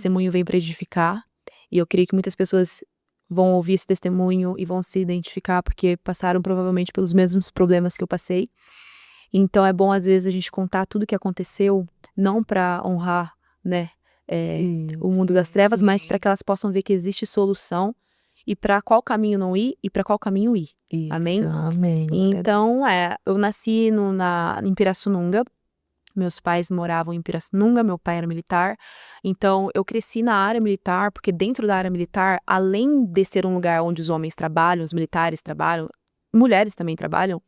Testemunho vem para edificar, e eu creio que muitas pessoas vão ouvir esse testemunho e vão se identificar porque passaram provavelmente pelos mesmos problemas que eu passei. Então é bom às vezes a gente contar tudo o que aconteceu, não para honrar, né, o mundo das trevas, mas para que elas possam ver que existe solução e para qual caminho não ir e para qual caminho ir. Amém? Amém. Então, eu nasci em Pirassununga. Meus pais moravam em Pirassununga, meu pai era militar. Então, eu cresci na área militar, porque dentro da área militar, além de ser um lugar onde os homens trabalham, os militares trabalham, mulheres também trabalham,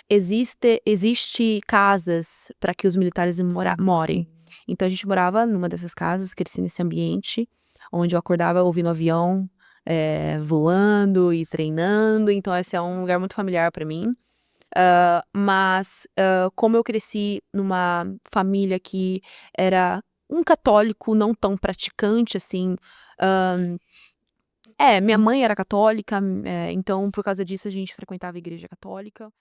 existe casas para que os militares morem. Então, a gente morava numa dessas casas, cresci nesse ambiente, onde eu acordava ouvindo avião, voando e treinando. Então, esse é um lugar muito familiar para mim. Mas como eu cresci numa família que era um católico não tão praticante assim, minha mãe era católica, então por causa disso a gente frequentava a igreja católica. O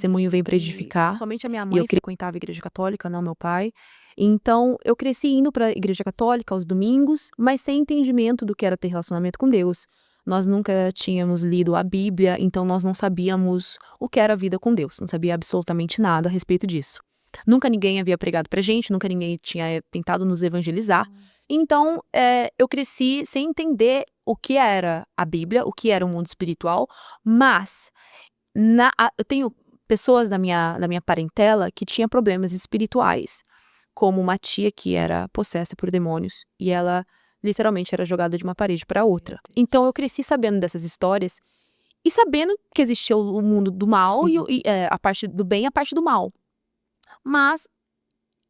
testemunho veio para edificar. Somente a minha mãe frequentava a igreja católica, não meu pai. Então eu cresci indo para a igreja católica aos domingos, mas sem entendimento do que era ter relacionamento com Deus. Nós nunca tínhamos lido a Bíblia, então nós não sabíamos o que era a vida com Deus. Não sabia absolutamente nada a respeito disso. Nunca ninguém havia pregado pra gente, nunca ninguém tinha tentado nos evangelizar. Então, eu cresci sem entender o que era a Bíblia, o que era o mundo espiritual, mas eu tenho pessoas da minha parentela que tinham problemas espirituais, como uma tia que era possessa por demônios, e ela literalmente era jogada de uma parede para outra. Então eu cresci sabendo dessas histórias e sabendo que existia o mundo do mal e a parte do bem e a parte do mal. Mas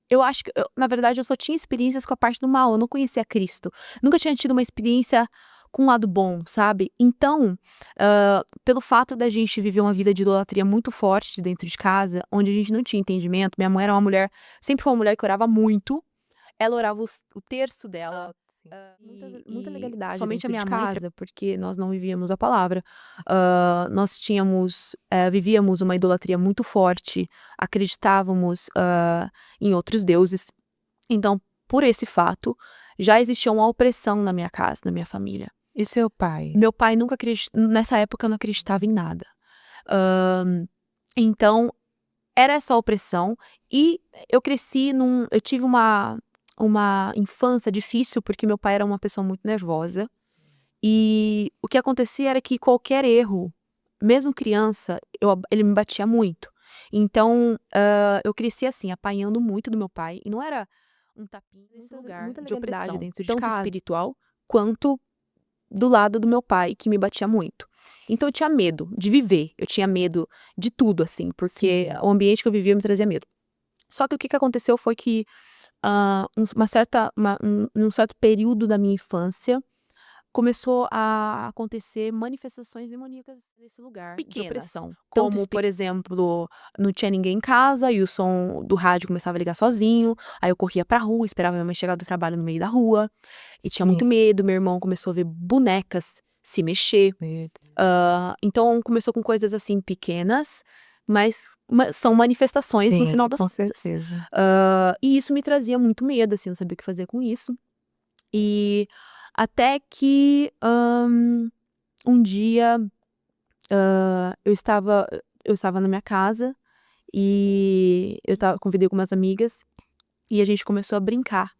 eu acho que, na verdade, eu só tinha experiências com a parte do mal, eu não conhecia Cristo. Nunca tinha tido uma experiência com um lado bom, sabe? Então, pelo fato da gente viver uma vida de idolatria muito forte dentro de casa, onde a gente não tinha entendimento, minha mãe era uma mulher, sempre foi uma mulher que orava muito, ela orava o terço dela, muita legalidade somente a minha casa, porque nós não vivíamos a palavra. Nós vivíamos uma idolatria muito forte, acreditávamos em outros deuses. Então, por esse fato, já existia uma opressão na minha casa, na minha família. E seu pai? Meu pai nunca nessa época não acreditava em nada. Então, era essa opressão e eu cresci eu tive uma infância difícil porque meu pai era uma pessoa muito nervosa e o que acontecia era que qualquer erro, mesmo criança, ele me batia muito. Então, eu cresci assim, apanhando muito do meu pai e não era um tapinha nesse lugar de opressão, dentro de casa, espiritual, quanto do lado do meu pai, que me batia muito. Então eu tinha medo de viver, eu tinha medo de tudo, assim, porque o ambiente que eu vivia me trazia medo. Só que o que aconteceu foi que, num certo período da minha infância, começou a acontecer manifestações demoníacas nesse lugar de opressão. Como, por exemplo, não tinha ninguém em casa e o som do rádio começava a ligar sozinho, aí eu corria pra rua, esperava minha mãe chegar do trabalho no meio da rua, e tinha muito medo, meu irmão começou a ver bonecas se mexer. Então começou com coisas assim pequenas, mas são manifestações no final das com contas. certeza. E isso me trazia muito medo, assim, eu não sabia o que fazer com isso. E até que um dia eu estava na minha casa e convidei algumas amigas e a gente começou a brincar.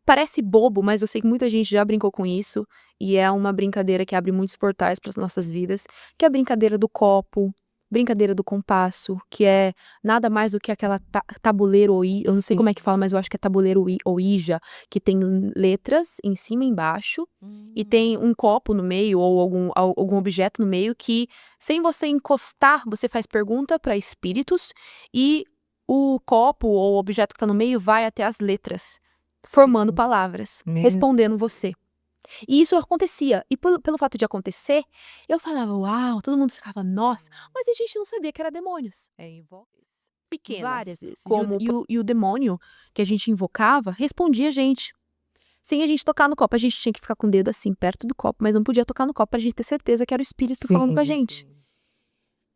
Parece bobo, mas eu sei que muita gente já brincou com isso e é uma brincadeira que abre muitos portais para as nossas vidas, que é a brincadeira do copo, brincadeira do compasso, que é nada mais do que aquela tabuleiro eu não sei como é que fala, mas eu acho que é tabuleiro ouija, que tem letras em cima e embaixo e tem um copo no meio ou algum objeto no meio que, sem você encostar, você faz pergunta para espíritos e o copo ou o objeto que está no meio vai até as letras, formando palavras, respondendo você. E isso acontecia. E pelo fato de acontecer, eu falava, uau, todo mundo ficava, nossa, mas a gente não sabia que era demônios. Pequenas. Várias vezes. E o demônio que a gente invocava respondia a gente. Sem a gente tocar no copo, a gente tinha que ficar com o dedo assim, perto do copo, mas não podia tocar no copo pra gente ter certeza que era o espírito falando com a gente.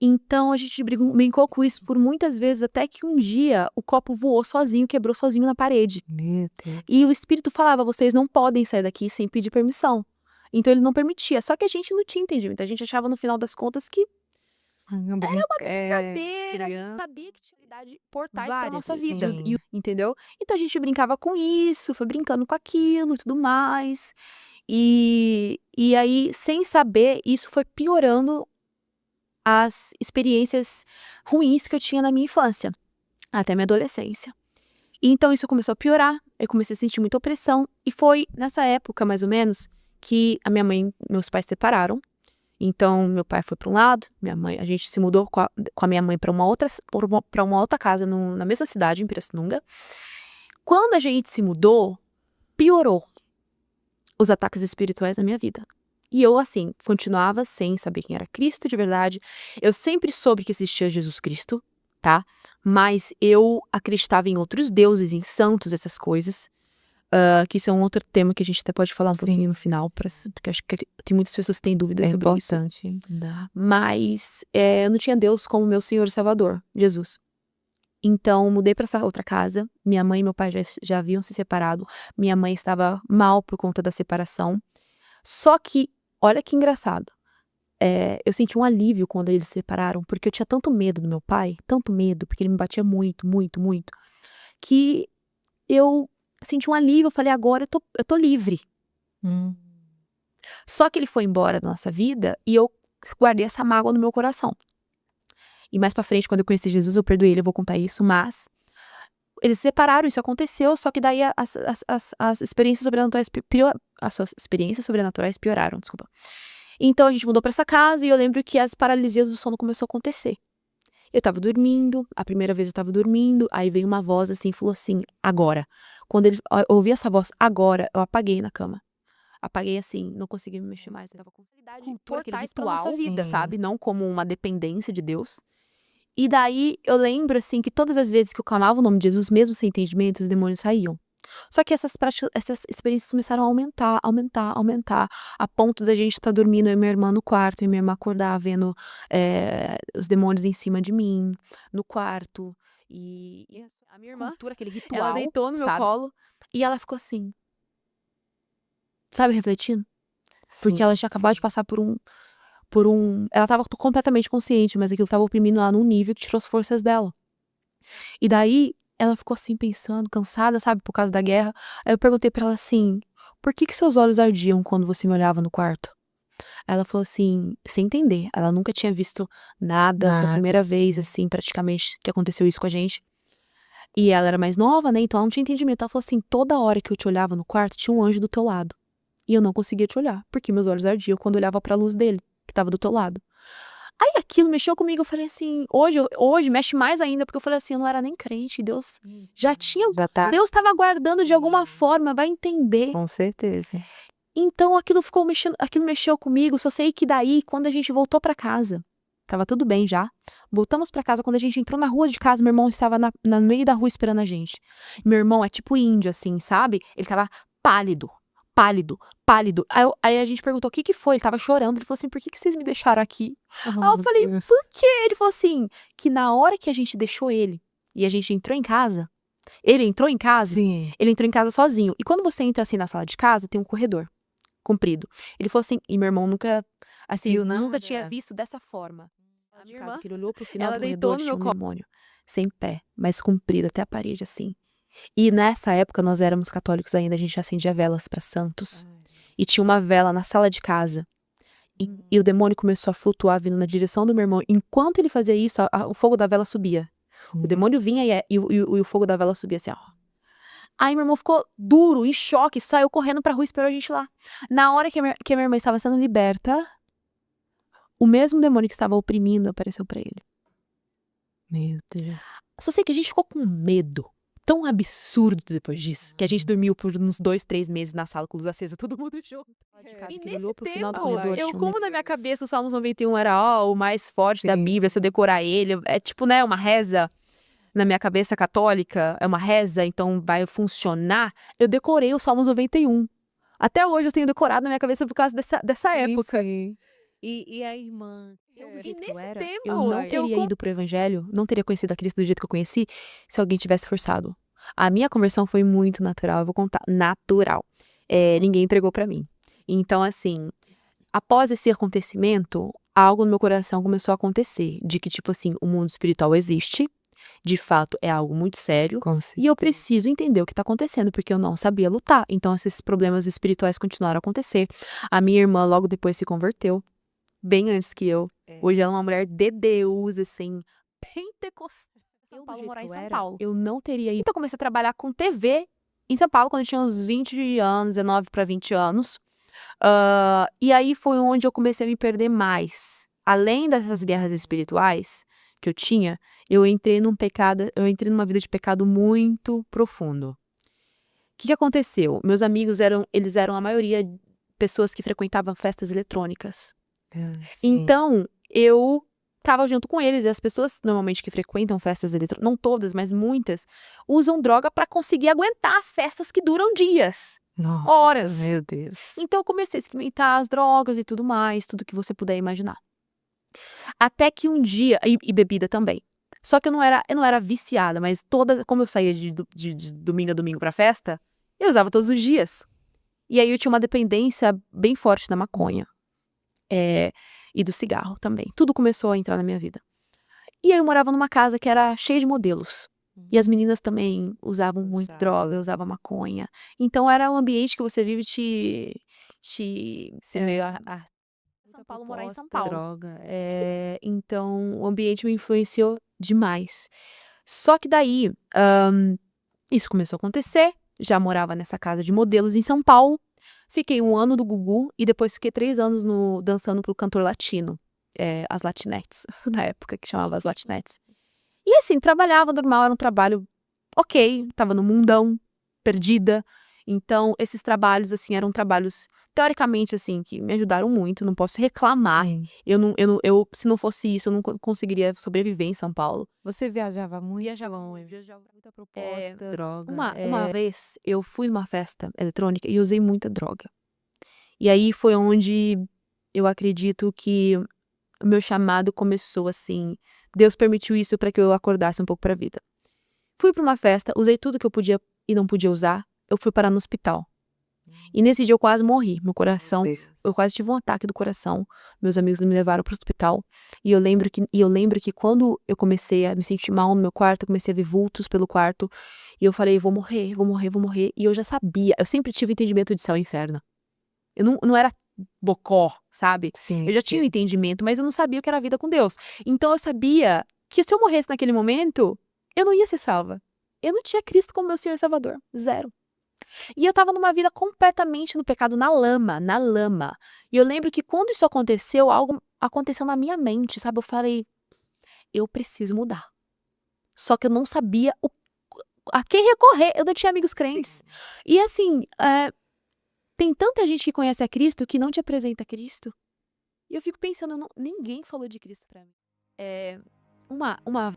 Então a gente brincou com isso por muitas vezes, até que um dia o copo voou sozinho, quebrou sozinho na parede. Meu Deus. E o espírito falava, vocês não podem sair daqui sem pedir permissão. Então ele não permitia, só que a gente não tinha entendimento, a gente achava no final das contas que era uma brincadeira, a gente sabia que tinha portais pra nossa vida, entendeu? Então a gente brincava com isso, foi brincando com aquilo e tudo mais. E aí, sem saber, isso foi piorando as experiências ruins que eu tinha na minha infância, até minha adolescência. E então isso começou a piorar, eu comecei a sentir muita opressão, e foi nessa época, mais ou menos, que a minha mãe, meus pais separaram. Então, meu pai foi para um lado, a gente se mudou com a minha mãe para uma outra casa na mesma cidade, em Pirassununga. Quando a gente se mudou, piorou os ataques espirituais na minha vida. E eu, assim, continuava sem saber quem era Cristo de verdade. Eu sempre soube que existia Jesus Cristo, tá? Mas eu acreditava em outros deuses, em santos, essas coisas. Que isso é um outro tema que a gente até pode falar um pouquinho no final, porque acho que tem muitas pessoas que têm dúvidas sobre isso. É importante. Mas eu não tinha Deus como meu Senhor e Salvador, Jesus. Então, mudei para essa outra casa. Minha mãe e meu pai já haviam se separado. Minha mãe estava mal por conta da separação. Só que, olha que engraçado. Eu senti um alívio quando eles se separaram, porque eu tinha tanto medo do meu pai, tanto medo, porque ele me batia muito, muito, muito, que eu senti um alívio. Eu falei, agora eu tô livre. Só que ele foi embora da nossa vida e eu guardei essa mágoa no meu coração. E mais pra frente, quando eu conheci Jesus, eu perdoei ele, eu vou contar isso, mas eles se separaram, isso aconteceu, só que daí as experiências sobrenaturais pioraram, desculpa. Então a gente mudou pra essa casa e eu lembro que as paralisias do sono começou a acontecer. Eu tava dormindo, a primeira vez eu tava dormindo, aí veio uma voz assim, falou assim, agora. Quando eu ouvi essa voz, agora, eu apaguei na cama. Apaguei assim, não consegui me mexer mais. Eu tava com portais pra nossa vida, sabe? Não como uma dependência de Deus. E daí, eu lembro assim, que todas as vezes que eu clamava o nome de Jesus, mesmo sem entendimento, os demônios saíam. Só que essas experiências começaram a aumentar, a ponto da gente estar dormindo, eu e minha irmã no quarto, e minha irmã acordar vendo os demônios em cima de mim, no quarto. E a minha irmã, aquele ritual, ela deitou no meu colo, e ela ficou assim, sabe, refletindo? Porque ela tinha acabado de passar por um... Ela tava completamente consciente, mas aquilo tava oprimindo ela num nível que tirou as forças dela. E daí, ela ficou assim, pensando, cansada, sabe, por causa da guerra. Aí eu perguntei pra ela assim, por que seus olhos ardiam quando você me olhava no quarto? Ela falou assim, sem entender. Ela nunca tinha visto nada, foi a primeira vez, assim, praticamente, que aconteceu isso com a gente. E ela era mais nova, né, então ela não tinha entendimento. Ela falou assim, toda hora que eu te olhava no quarto, tinha um anjo do teu lado. E eu não conseguia te olhar, porque meus olhos ardiam quando eu olhava pra luz dele, que tava do teu lado. Aí aquilo mexeu comigo, eu falei assim, hoje mexe mais ainda, porque eu falei assim, eu não era nem crente, Deus já tinha, Deus estava guardando de alguma forma, vai entender. Com certeza. Então aquilo mexeu comigo, só sei que daí, quando a gente voltou pra casa, tava tudo bem já, voltamos pra casa, quando a gente entrou na rua de casa, meu irmão estava no meio da rua esperando a gente. Meu irmão é tipo índio, assim, sabe? Ele tava pálido. Aí a gente perguntou o que foi, ele tava chorando, ele falou assim, por que vocês me deixaram aqui? Aí eu falei, por quê? Ele falou assim, que na hora que a gente deixou ele, e a gente entrou em casa, ele entrou em casa sozinho, e quando você entra assim na sala de casa, tem um corredor comprido. Ele falou assim, e meu irmão nunca tinha visto dessa forma. A minha irmã, que ele olhou pro final do corredor, tinha um demônio, sem pé, mas comprido até a parede, assim. E nessa época nós éramos católicos ainda, a gente acendia velas para santos. E tinha uma vela na sala de casa. E o demônio começou a flutuar vindo na direção do meu irmão. Enquanto ele fazia isso, o fogo da vela subia. O demônio vinha e o fogo da vela subia assim, ó. Aí meu irmão ficou duro, em choque, saiu correndo pra rua e esperou a gente lá. Na hora que a minha irmã estava sendo liberta, o mesmo demônio que estava oprimindo apareceu pra ele. Meu Deus. Só sei que a gente ficou com medo tão absurdo depois disso, que a gente dormiu por uns 2, 3 meses na sala com luz acesa, todo mundo junto. E nesse tempo, como na minha cabeça o Salmos 91 era o mais forte da Bíblia, se eu decorar ele, é tipo, né, uma reza, na minha cabeça católica, é uma reza, então vai funcionar, eu decorei o Salmos 91. Até hoje eu tenho decorado na minha cabeça por causa dessa época. E a irmã, E que tu nesse era? tempo, Eu não eu teria ido pro evangelho, não teria conhecido a Cristo do jeito que eu conheci, se alguém tivesse forçado. A minha conversão foi muito natural, eu vou contar, natural. Ninguém entregou pra mim. Então, assim, após esse acontecimento, algo no meu coração começou a acontecer, de que, tipo assim, o mundo espiritual existe, de fato é algo muito sério, Com e eu certeza. preciso entender o que tá acontecendo, porque eu não sabia lutar. Então, esses problemas espirituais continuaram a acontecer. A minha irmã logo depois se converteu, bem antes que eu. Hoje ela é uma mulher de Deus, assim, pentecostal. São Paulo, morar em São Paulo. Eu não teria ido. Então, eu comecei a trabalhar com TV em São Paulo quando eu tinha uns 20 anos, 19 para 20 anos. E aí foi onde eu comecei a me perder mais. Além dessas guerras espirituais que eu tinha, eu entrei numa vida de pecado muito profundo. O que aconteceu? Meus amigos eles eram a maioria pessoas que frequentavam festas eletrônicas. Sim. Então, eu estava junto com eles, e as pessoas normalmente que frequentam festas eletrônicas, não todas, mas muitas, usam droga para conseguir aguentar as festas que duram dias, Nossa, horas. meu Deus. Então eu comecei a experimentar as drogas e tudo mais, tudo que você puder imaginar. Até que um dia, e bebida também. Só que eu não era viciada, mas como eu saía de domingo a domingo pra festa, eu usava todos os dias. E aí eu tinha uma dependência bem forte da maconha. E do cigarro também. Tudo começou a entrar na minha vida. E aí eu morava numa casa que era cheia de modelos. E as meninas também usavam muito Usavam. droga, usavam maconha. Então era um ambiente que você vive Você veio a São Paulo, morar em São proposta, Paulo. droga. Então o ambiente me influenciou demais. Só que daí, isso começou a acontecer. Já morava nessa casa de modelos em São Paulo. Fiquei 1 ano do Gugu e depois fiquei 3 anos dançando pro cantor latino. As latinettes, na época que chamava as latinettes. E assim, trabalhava normal, era um trabalho ok, tava no mundão, perdida. Então, esses trabalhos, assim, eram trabalhos, teoricamente, assim, que me ajudaram muito, não posso reclamar. Sim. Se não fosse isso, eu não conseguiria sobreviver em São Paulo. Você viajava muito Viajava muita proposta, droga. Uma vez, eu fui numa festa eletrônica e usei muita droga. E aí foi onde eu acredito que o meu chamado começou, assim. Deus permitiu isso para que eu acordasse um pouco pra vida. Fui pra uma festa, usei tudo que eu podia e não podia usar, eu fui parar no hospital. E nesse dia eu quase morri, meu coração, eu quase tive um ataque do coração. Meus amigos me levaram pro hospital. E eu lembro que quando eu comecei a me sentir mal no meu quarto, eu comecei a ver vultos pelo quarto. E eu falei, vou morrer, vou morrer, vou morrer. E eu já sabia, eu sempre tive entendimento de céu e inferno. Eu não era bocó, sabe? Sim. Eu já tinha um entendimento, mas eu não sabia o que era a vida com Deus. Então eu sabia que se eu morresse naquele momento, eu não ia ser salva. Eu não tinha Cristo como meu Senhor e Salvador. Zero. E eu tava numa vida completamente no pecado, na lama, na lama. E eu lembro que quando isso aconteceu, algo aconteceu na minha mente, sabe? Eu falei, eu preciso mudar. Só que eu não sabia a quem recorrer. Eu não tinha amigos crentes. E assim, tem tanta gente que conhece a Cristo que não te apresenta Cristo. E eu fico pensando, ninguém falou de Cristo pra mim. Uma